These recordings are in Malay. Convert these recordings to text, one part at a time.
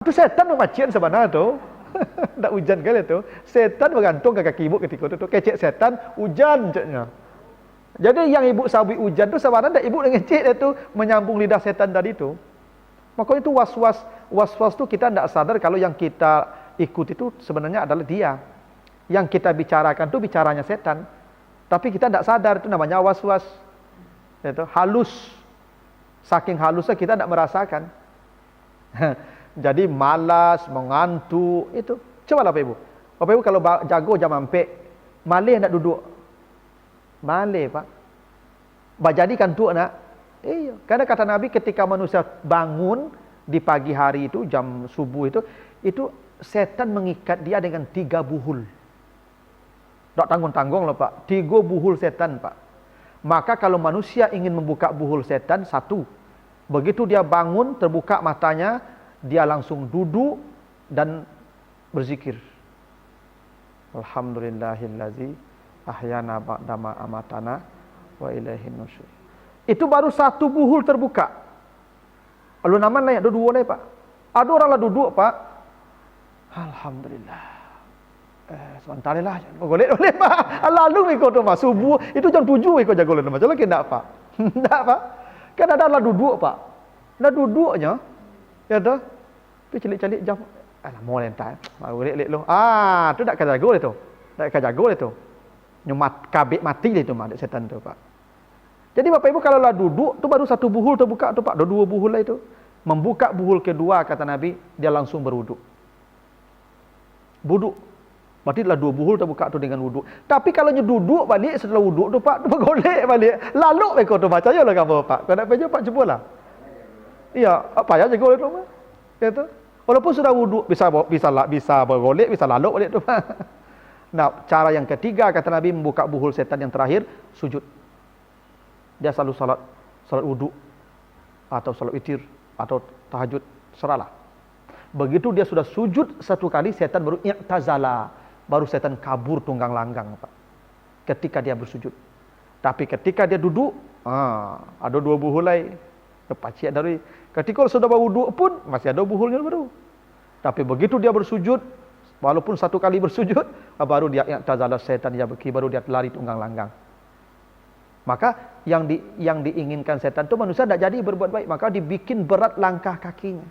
Itu setan macam sebenarnya tu. Tak hujan kali tu. Setan bergantung ke kaki ibu ketika tu. Kecek setan, hujan caknya. Jadi yang ibu sabit hujan tu sebenarnya ibu dengan cek dia tu menyambung lidah setan tadi tu. Maka itu was-was tu kita tidak sadar kalau yang kita ikut itu sebenarnya adalah dia. Yang kita bicarakan tu bicaranya setan. Tapi kita tidak sadar, itu namanya was-was. Itu halus. Saking halusnya kita tidak merasakan. Jadi malas, mengantuk, itu. Cobalah Bapak Ibu. Bapak Ibu kalau jago jam ampek, malih nak duduk. Malih Pak. Bajadikan tu nak. Iya. Karena kata Nabi ketika manusia bangun di pagi hari itu, jam subuh itu setan mengikat dia dengan 3 buhul. Tak tanggung-tanggung loh Pak. 3 buhul setan Pak. Maka kalau manusia ingin membuka buhul setan, 1. Begitu dia bangun, terbuka matanya, dia langsung duduk dan berzikir. Alhamdulillahillazi ahyana ba'dama amatana wa ilaihin nusyur. Itu baru 1 buhul terbuka. Lalu naman lain, ada 2 lain Pak. Ada orang lah duduk Pak. Alhamdulillah. Sebentar lah. Golek boleh Pak. Lalu ikut tu Pak. Subuh, itu jam 7 ikut jago lama. Macam lagi tak Pak? Tak Pak. Kan ada lah duduk Pak. Dah duduknya. Ya tu. Tapi celik-celik jam. Alah, mau lentai. Golek lu. Tu tak jago le tu. Tak jago le tu. Nyomat kabik mati le tu mak setan tu Pak. Jadi Bapak Ibu kalau lah duduk tu baru 1 buhul terbuka tu Pak. Ada 2 buhul lah itu. Membuka buhul kedua kata Nabi, dia langsung berwuduk. Wuduk. Berarti lah 2 buhul terbuka tu dengan wuduk. Tapi kalau duduk balik setelah wuduk tu Pak, tu bergolek balik. Lalu mereka tu percayalah kamu Pak. Kau nak pergi Pak cubalah. Iya, apa ya jago tu Pak. Ya tu. Walaupun sudah wuduk bisa bergolek, bisa lalu balik tu Pak. Nah, cara yang ketiga kata Nabi membuka buhul setan yang terakhir, sujud. Dia selalu salat wuduk atau salat witir atau tahajud, seralah. Begitu dia sudah sujud 1 kali, setan baru i'tazala, baru setan kabur tunggang langgang Pak. Ketika dia bersujud. Tapi ketika dia duduk, ada 2 buhul lain. Pacik dari. Ketika sudah berwuduk pun masih ada buhulnya baru. Tapi begitu dia bersujud, walaupun 1 kali bersujud, baru dia i'tazala setan dia pergi, baru dia lari tunggang langgang. Maka yang diinginkan setan itu manusia tidak jadi berbuat baik, maka dibikin berat langkah kakinya.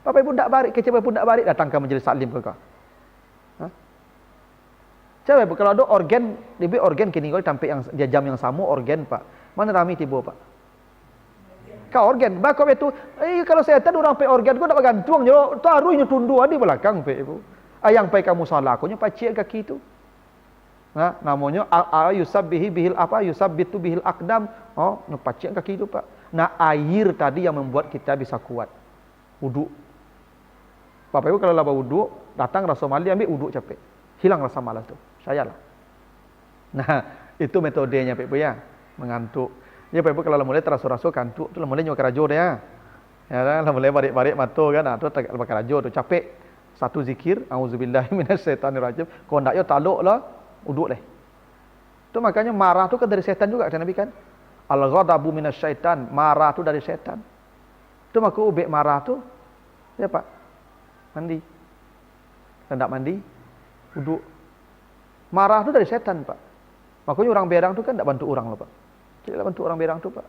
Bapak Ibu tidak barik, kecil pun tidak barik, datang ke majlis taklim ke kau. Coba Ibu, kalau ada organ, lebih organ kini kalau tampil yang jam yang sama organ Pak. Mana rami tiba Pak? Kau organ, bakal itu. Kalau setan orang pe organ, kau tak bergantung je. Taruhnya tundu di belakang Pak Ibu. Yang pe kamu salah, kau nya pacik kaki itu. Namanya yusabbihi bihil apa? Yusabbitu bihil aqdam. Pacik kaki itu Pak. Nah, air tadi yang membuat kita bisa kuat. Wuduk. Bapak Ibu kalau laba wuduk, datang rasa malas, ambil wuduk capek. Hilang rasa malas tu. Sayalah. Nah, itu metodenya Pak Ibu ya. Mengantuk. Ya Pak Ibu kalau mulai terasa-rasa kantuk, tu mulai nyoba kerajo dia. Ya kan, mulai barik-barik mata kan, tu tak lepas kerajo tu capek. 1 zikir, auzubillahi minasyaitonirrajim. Kalau ndak yo taluklah, wuduk leh. Tu makanya marah tu kan dari setan juga kata Nabi kan. Al-ghadabu minasyaitan, marah tu dari setan. Tu maka ubek marah tu, ya Pak, mandi. Hendak mandi, wuduk. Marah tu dari setan Pak. Makanya orang berang tu kan tak bantu orang loh Pak. Tidak bantu orang berang tu Pak.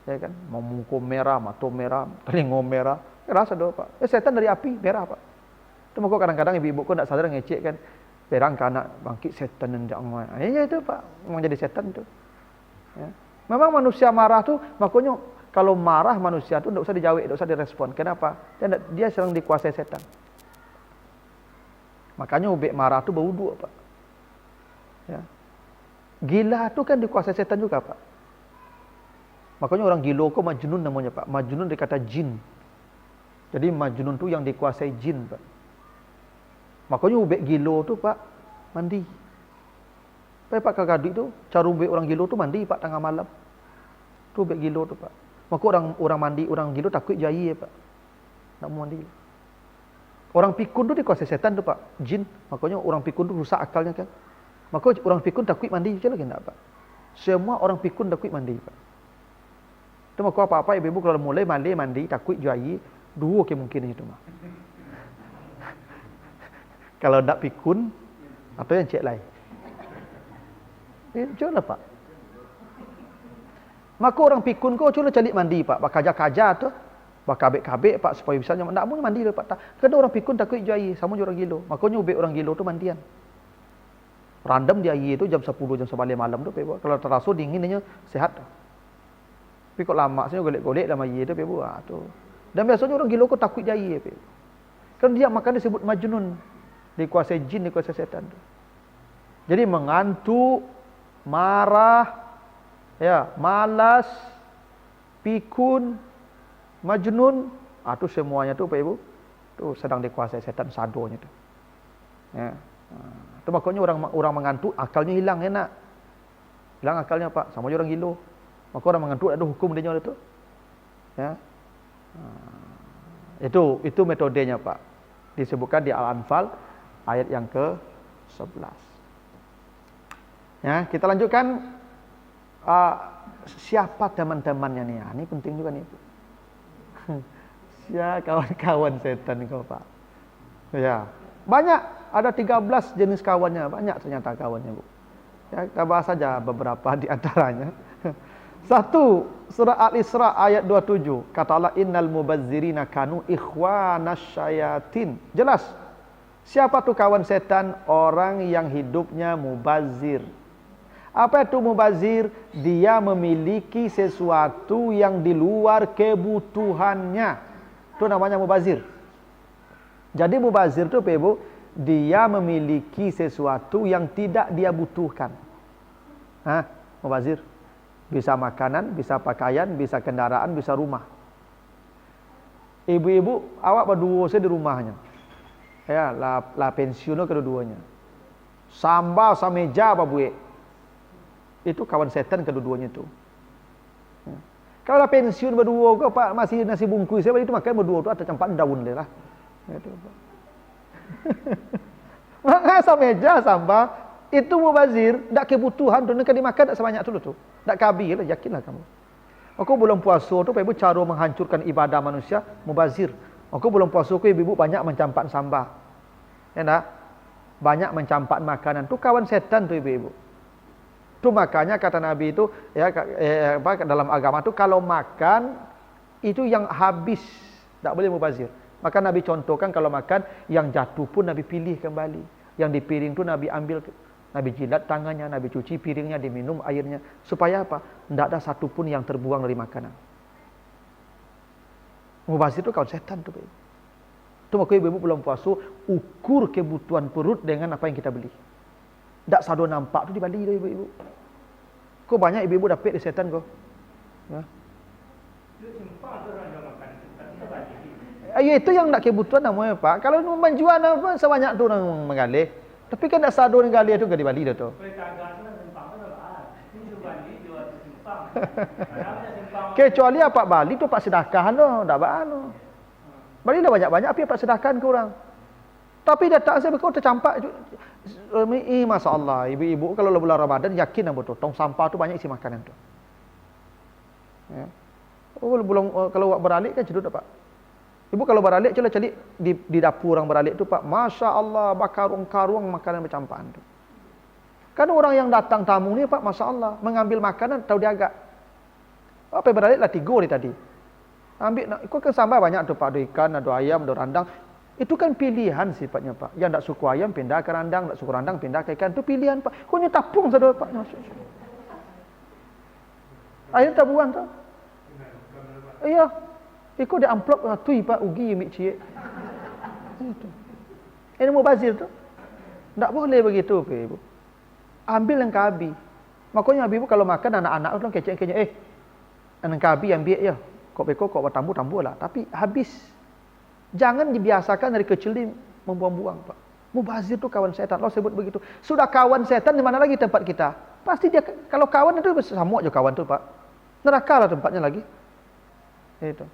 Ya kan, mau muka merah, mata merah, telinga merah, rasa doa Pak. Setan dari api merah Pak. Tu maka kadang-kadang ibu-ibu kau tak sadar ngecek kan, berang ke anak bangkit setan dan jangan. Ya itu Pak, memang jadi setan tu. Ya. Memang manusia marah tu, makanya kalau marah manusia tu tidak usah dijawab, tidak usah direspon. Kenapa? Dia sedang dikuasai setan. Makanya ubek marah tu berwuduk Pak. Ya. Gila tu kan dikuasai setan juga Pak. Makanya orang gila kok majnun namanya Pak. Majnun dari kata jin. Jadi majnun tu yang dikuasai jin Pak. Makanya ubek gila tu Pak mandi. Pak kagadi tu cara ubek orang gila tu mandi Pak tengah malam. Tu ubek gila tu Pak. Maka orang mandi orang gila takut jai Pak. Nak mandi. Orang pikun tu dikuasai setan tu Pak, jin. Makanya orang pikun tu rusak akalnya kan. Maka orang pikun takut mandi je lagi enggak Pak. Semua orang pikun takut mandi Pak. Tu maka apa-apa ibu-ibu kalau mulai mandi takut jai, Dua ke mungkin itu mah. Kalau ndak pikun atau yang cek lain. Cuba lah Pak. Maka orang pikun kau cuba cari mandi Pak. Bak kaja-kaja tu. Bak kabik-kabik Pak supaya bisa ndak mau mandi lah Pak. Kena orang pikun takut jai sama orang gilo. Makanya ubek orang gilo tu mandian. Random dia air tu jam 10 jam 11 malam tu Pak. Kalau terasa dinginnya sehat. Tapi kok lama sebenarnya golek-golek dalam air tu Pak. Tu. Dan biasanya orang gilo kau takut jai Pak. Kan dia makan disebut majnun. Dikuasai jin, dikuasai setan. Jadi mengantuk, marah, ya, malas, pikun, majnun, itu semuanya tu Pak Ibu, tu sedang dikuasai setan sadonya tu. Ya. Itu makanya orang mengantuk akalnya hilang enak. Hilang akalnya Pak, sama orang gilo. Maka orang mengantuk ada hukum dia itu. Ya. Itu metodenya Pak. Disebutkan di Al-Anfal ayat yang ke-11. Ya, kita lanjutkan siapa teman-temannya nih? Ini penting juga nih. Siapa kawan-kawan setan kau Pak? Ya, banyak, ada 13 jenis kawannya, banyak ternyata kawannya Bu. Ya, kita bahas saja beberapa di antaranya. 1, surah Al-Isra ayat 27. Kata Allah, innal mubazzirina kanu ikhwanas syayatin. Jelas. Siapa tu kawan setan? Orang yang hidupnya mubazir. Apa itu mubazir? Dia memiliki sesuatu yang di luar kebutuhannya. Itu namanya mubazir. Jadi mubazir itu Pak Ibu, dia memiliki sesuatu yang tidak dia butuhkan. Mubazir. Bisa makanan, bisa pakaian, bisa kendaraan, bisa rumah. Ibu-ibu, awak berdua saya di rumahnya. Ya, la pensiun kedua-duanya. Sambal sameja apa buik. Itu kawan setan kedua-duanya itu. Ya. Kalau la pensiun berdua kau Pak masih nasi bungkus saya itu makan berdua tu atau campak daun dia lah. Itu Pak. Maka sameja sambal itu mubazir, tak kebutuhan tu nak dimakan tak sebanyak tu tu. Tak kabi lah, yakinlah kamu. Aku bulan puasa tu Pak Ibu cara menghancurkan ibadah manusia mubazir. Aku bulan puasa ku ibu banyak mencampak sambal. Ya tak? Banyak mencampak makanan. Tu kawan setan tu ibu-ibu. Tu makanya kata Nabi itu ya dalam agama tu kalau makan itu yang habis tak boleh mubazir. Maka Nabi contohkan kalau makan yang jatuh pun Nabi pilih kembali. Yang di piring tu Nabi ambil, Nabi jilat tangannya, Nabi cuci piringnya, diminum airnya. Supaya apa? Tidak ada satu pun yang terbuang dari makanan. Mubazir itu kawan setan tu. Itu makanya ibu-ibu bulan puasa ukur kebutuhan perut dengan apa yang kita beli. Tak sado nampak tu di Bali tu ibu-ibu. Kau banyak ibu-ibu dapat di setan kau. Ya. Itu yang nak kebutuhan namanya Pak. Kalau menjual apa sebanyak tu orang mengalih. Tapi kan tak sado mengalih tu di Bali tu. Kecuali apa Bali tu pak sedekahan tu, dak anu. Bali dah banyak-banyak api pak sedekahan ke orang. Tapi datang saya kau tercampak masyaallah ibu-ibu kalau bulan Ramadan yakin apa tu tong sampah tu banyak isi makanan tu. Ya. Kalau beralik kan cedut Pak. Ibu kalau beralik coba cari di dapur orang beralik tu Pak, masya-Allah bakarung-karung makanan bercampaan tu. Kan orang yang datang tamu ni Pak, masya-Allah mengambil makanan tahu dia agak apa beralik lah 3 ni tadi. Ambil ikut kan sambal banyak tu Pak, ada ikan, ada ayam, ada rendang. Itu kan pilihan sifatnya Pak. Yang tak suka ayam pindah ke rendang, tak suka rendang pindah ke ikan. Itu pilihan Pak. Kau tapung saja Pak. Air tak buang tu. Iya. Ikut dia amplop tui Pak ugi mik cik. Itu. Ini mubazir tu. Tak boleh begitu Pak Ibu. Ambil yang kabi. Makanya ibu kalau makan anak-anak tu kecek-kecek anak kabi ambil ya. Kok beko kok bertambu lah. Tapi habis. Jangan dibiasakan dari kecil ni membuang-buang Pak. Mubazir tu kawan setan. Allah sebut begitu. Sudah kawan setan di mana lagi tempat kita? Pasti dia kalau kawan itu sama aja kawan tu Pak. Neraka lah tempatnya lagi. Itu.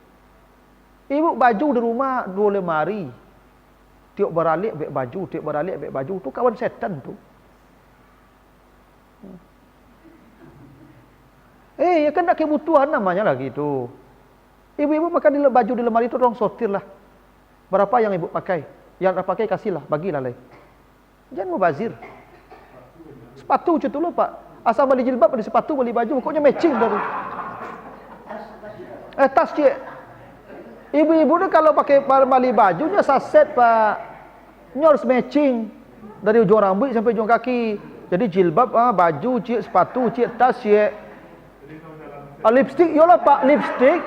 Ibu baju di rumah 2 lemari. Tiap beralik ambil baju, tiap beralik ambil baju. Tu kawan setan tu. Ya kan tak kebutuhan namanya lagi tu. Ibu-ibu makan di baju di lemari itu tolong sortir lah. Berapa yang ibu pakai? Yang tak pakai kasihlah, bagilah leh. Jangan mubazir. Sepatu macam tu loh Pak. Asal beli jilbab, beli sepatu, beli baju, pokoknya matching dari. Tas cik. Ibu-ibu tu kalau pakai beli bajunya saset Pak. Ini harus matching. Dari ujung rambut sampai ujung kaki. Jadi jilbab, baju cik, sepatu cik, tas cik. Lipstick, yolah Pak, lipstick.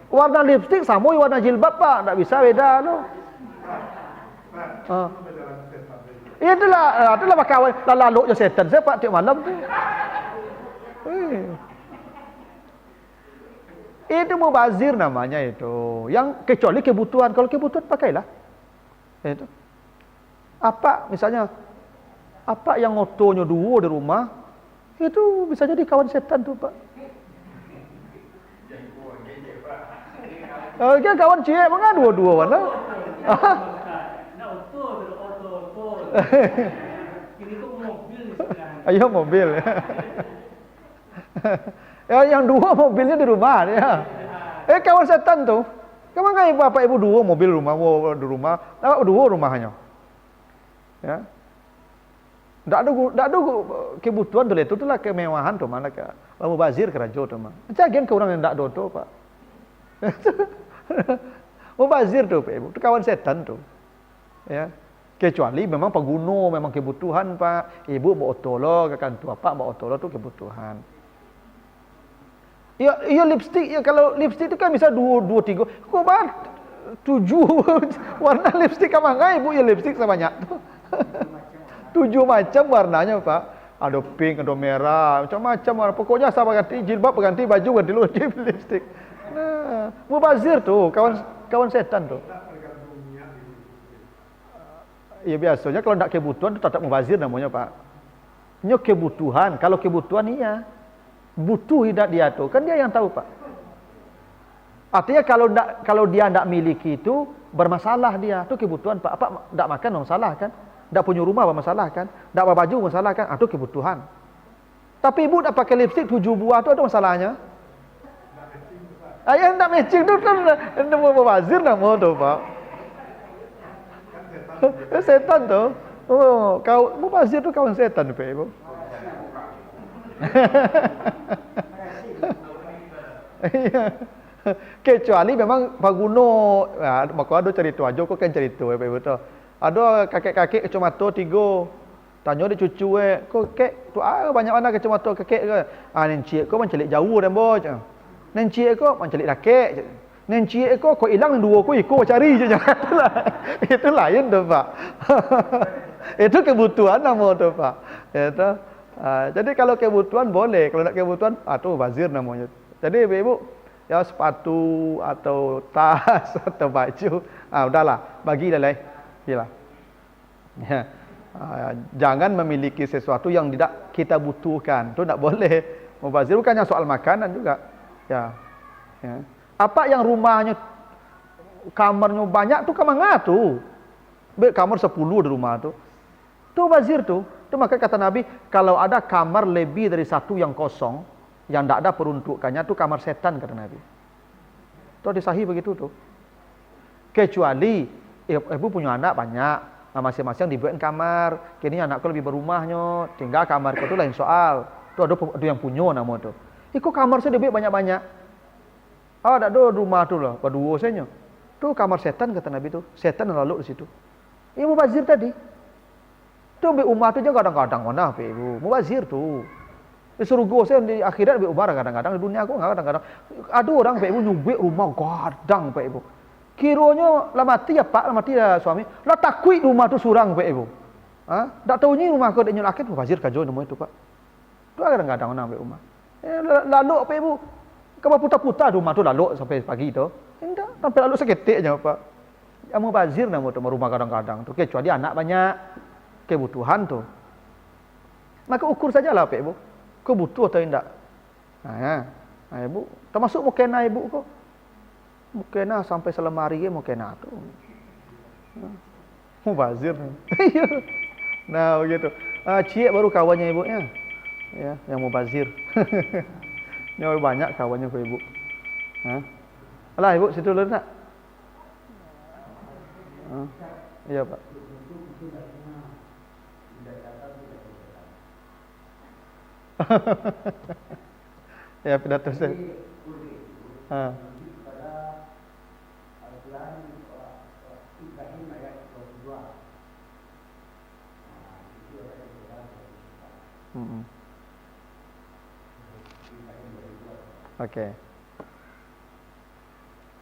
Warna lipstick sama warna jilbab Pak. Tak bisa beda tu. Itulah kawan lalu je setan saya Pak tiap malam tu. Itu mubazir namanya itu. Yang kecuali kebutuhan. Kalau kebutuhan pakailah. Itu. Apa misalnya apa yang otonya dua di rumah itu bisa jadi kawan setan tu Pak. Oke kawan cik mana dua-dua mana? Ayo mobil. Yang dua mobilnya di rumah ya. Kawan setan tuh. Kemana bapak ibu dua mobil di rumah, dua rumahnya. Ya. Tak ada kebutuhan tu itulah kemewahan tu mana ke mubazir kerajo tu mah. Jangan ke orang yang tak ada tu Pak. Mubazir tu Pak Ibu, tu kawan setan tu. Ya. Kecuali memang pengguna, memang kebutuhan Pak. Ibu bawa otolo, kakak tu apa bawa otolo tu kebutuhan. Ya lipstick ya kalau lipstick tu kan bisa dua tiga. Kok Pak 7 warna lipstick kamangai Ibu ya lipstick sebanyak tu. 7 macam warnanya Pak. Ada pink, ada merah, macam-macam warna. Pokoknya asal ganti jilbab, ganti baju, ganti lipstick. Nah, mubazir tu, kawan setan tu. Ya biasanya kalau tak kebutuhan tu tetap mubazir namanya Pak. Ini kebutuhan. Kalau kebutuhan iya. Butuh tidak dia tu. Kan dia yang tahu Pak. Artinya kalau dia tidak miliki itu bermasalah dia. Itu kebutuhan Pak. Apa tidak makan masalah kan? Tidak punya rumah bermasalah kan? Tidak pakai baju masalah kan? Itu kebutuhan. Tapi ibu tak pakai lipstick 7 buah tu ada masalahnya. Yang tak matching tu kan mubazir nama tu Pak. Setan tu. Oh, kau mubazir tu kawan setan Pak Ibu. Kecuali memang paguno, maka ada cerita aja kok kan cerita Pak Ibu tu. Ada kakek-kakek kacamata 3. Tanya dia cucu kok kek tu banyak mana kacamata kakek ke? Nencik kau mencelik jauh dan boh. Nencik kau mencelik rakek. Nencik kau hilang 2 kau ikut cari je jangan. Itu lain tu Pak. Itu kebutuhan nama tu Pak. Itu. Jadi kalau kebutuhan boleh, kalau tak kebutuhan tu bazir namanya. Jadi Ibu ya sepatu atau tas atau baju, udahlah bagilah lah. Gila. Ya. Jangan memiliki sesuatu yang tidak kita butuhkan. Itu tak boleh. Mubazir bukannya soal makanan juga. Ya. Apa yang rumahnya kamarnya banyak tu kamar tu. Kamar 10 di rumah tu. Tu mubazir tu. Itu maka kata Nabi, kalau ada kamar lebih dari 1 yang kosong, yang tidak ada peruntukannya, itu kamar setan kata Nabi. Itu ada sahih begitu tu. Kecuali ibu punya anak banyak, masing-masing dibuatin kamar. Kini anakku lebih berumahnya, tinggal kamar itu lain soal. Itu ada yang punya nama tu. Ikut kamar saya dibuat banyak-banyak. Tak ada rumah tu lah, berdua saja. Tu kamar setan kata Nabi tu. Setan lalu di situ. Ini mubazir tadi. Tu ambil umar tu je kadang-kadang mana Ibu. Mubazir tu. Di surga saya di akhirat ambil umar kadang-kadang, di dunia aku enggak kadang-kadang. Ada orang Ibu nyubik rumah gadang Ibu. Kiranya lah mati ya Pak, lah mati ya suami. Lah takui rumah tu surang Ibu. Tak tahu ni rumah aku ada nyelakit mubazir kajo nama itu Pak. Tu kadang-kadang mana ambil umar. Lalu Ibu. Kamu putar-putar rumah tu lalu sampai pagi tu. Tidak, sampai lalu seketik aja Pak. Yang mubazir nama tu rumah kadang-kadang tu. Kecuali anak banyak. Kebutuhan tu. Maka ukur sajalah Pak Ibu. Kau butuh atau tidak? Ibu, termasuk mukena Ibu kau. Mukena sampai selemari ke mukena tu. Mubazir. Nah, begitu. Cik baru kawannya ibunya. Ya, yang mubazir. Nyawa banyak kawannya ke Ibu. Alah ibu situ dulu nak. Iya Pak. Ya pidato saya. Oke.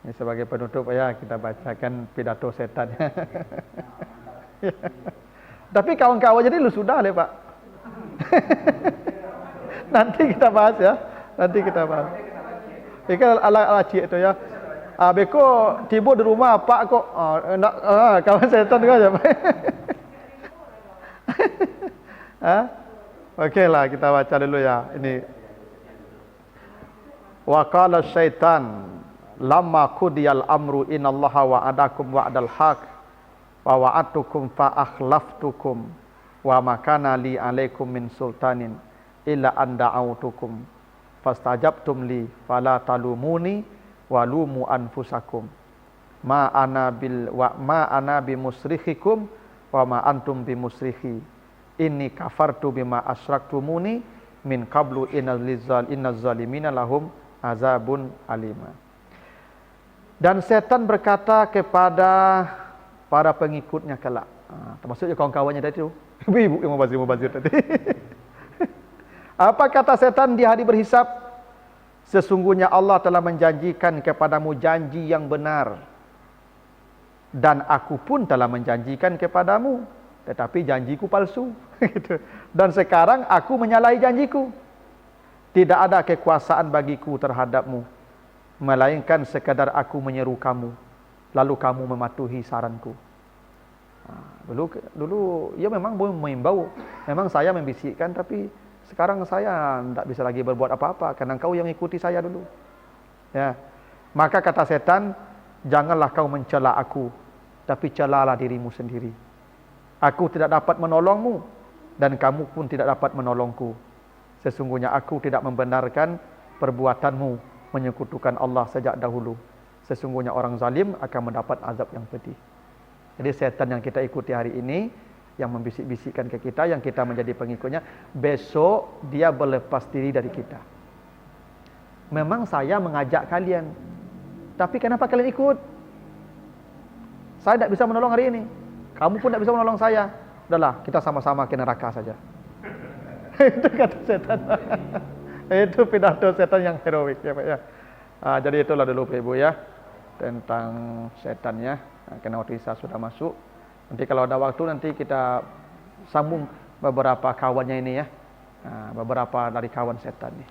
Ini sebagai penutup ya kita bacakan pidato setan. Tapi kawan-kawan jadi lu sudah deh Pak. Nanti kita bahas ya. Nanti kita bahas. Ikan ala cik itu ya. Beko tiba di rumah Pak kok. Kawan setan juga aja. Oke lah kita baca dulu ya. Ini. Wa qala syaitan lamma qudiyal amru innallaha wa'adakum wa'dal haq wa wa'adtukum fa akhlaftukum wa ma kana li alaikum min sultanin illa an da'awtukum fastajabtum li fala talumuni wa lumu anfusakum ma ana bimusrikhikum wa ma antum bimusrikhi inni kafartu bima asyraktumuni min qablu innaz zalimina lahum azabun alima. Dan setan berkata kepada para pengikutnya kelak, termasuk kawan-kawannya tadi tu, ibu-ibu yang membazir tadi. Apa kata setan di hari berhisab? Sesungguhnya Allah telah menjanjikan kepadamu janji yang benar, dan aku pun telah menjanjikan kepadamu, tetapi janjiku palsu. Dan sekarang aku menyalahi janjiku. Tidak ada kekuasaan bagiku terhadapmu, melainkan sekadar aku menyeru kamu, lalu kamu mematuhi saranku. Dulu ya memang mengimbau, memang saya membisikkan, tapi sekarang saya tidak bisa lagi berbuat apa-apa karena engkau yang ikuti saya dulu. Ya, maka kata setan, janganlah kau mencela aku, tapi celalah dirimu sendiri. Aku tidak dapat menolongmu, dan kamu pun tidak dapat menolongku. Sesungguhnya aku tidak membenarkan perbuatanmu menyekutukan Allah sejak dahulu. Sesungguhnya orang zalim akan mendapat azab yang pedih. Jadi setan yang kita ikuti hari ini, yang membisik-bisikkan ke kita, yang kita menjadi pengikutnya, besok dia berlepas diri dari kita. Memang saya mengajak kalian, tapi kenapa kalian ikut? Saya tidak bisa menolong hari ini, kamu pun tidak bisa menolong saya. Udahlah, kita sama-sama ke neraka saja. Itu kata setan. Itu pidato setan yang heroik ya Pak ya. Jadi itulah dulu Pak Ibu ya tentang setannya. Karena waktu Isa sudah masuk. Nanti kalau ada waktu nanti kita sambung beberapa kawannya ini ya. Beberapa dari kawan setan nih.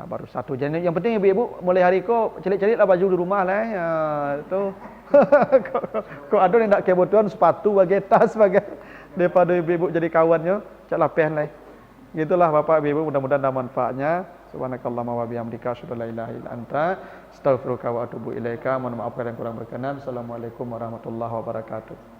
Baru satu. Jadi yang penting ibu-ibu mulai hari kok celik-celiklah baju di rumah lah ya. Itu kok ada yang nak kebutuhan sepatu bagai tas bagai daripada ibu-ibu jadi kawannya caklah pen lah. Gitulah Bapak Ibu, mudah-mudahan ada manfaatnya. Subhanakallahumma wa bihamdika asyhadu an la ilaha illa anta astaghfiruka wa atubu ilaika. Mohon maaf kalau yang kurang berkenan. Assalamualaikum warahmatullahi wabarakatuh.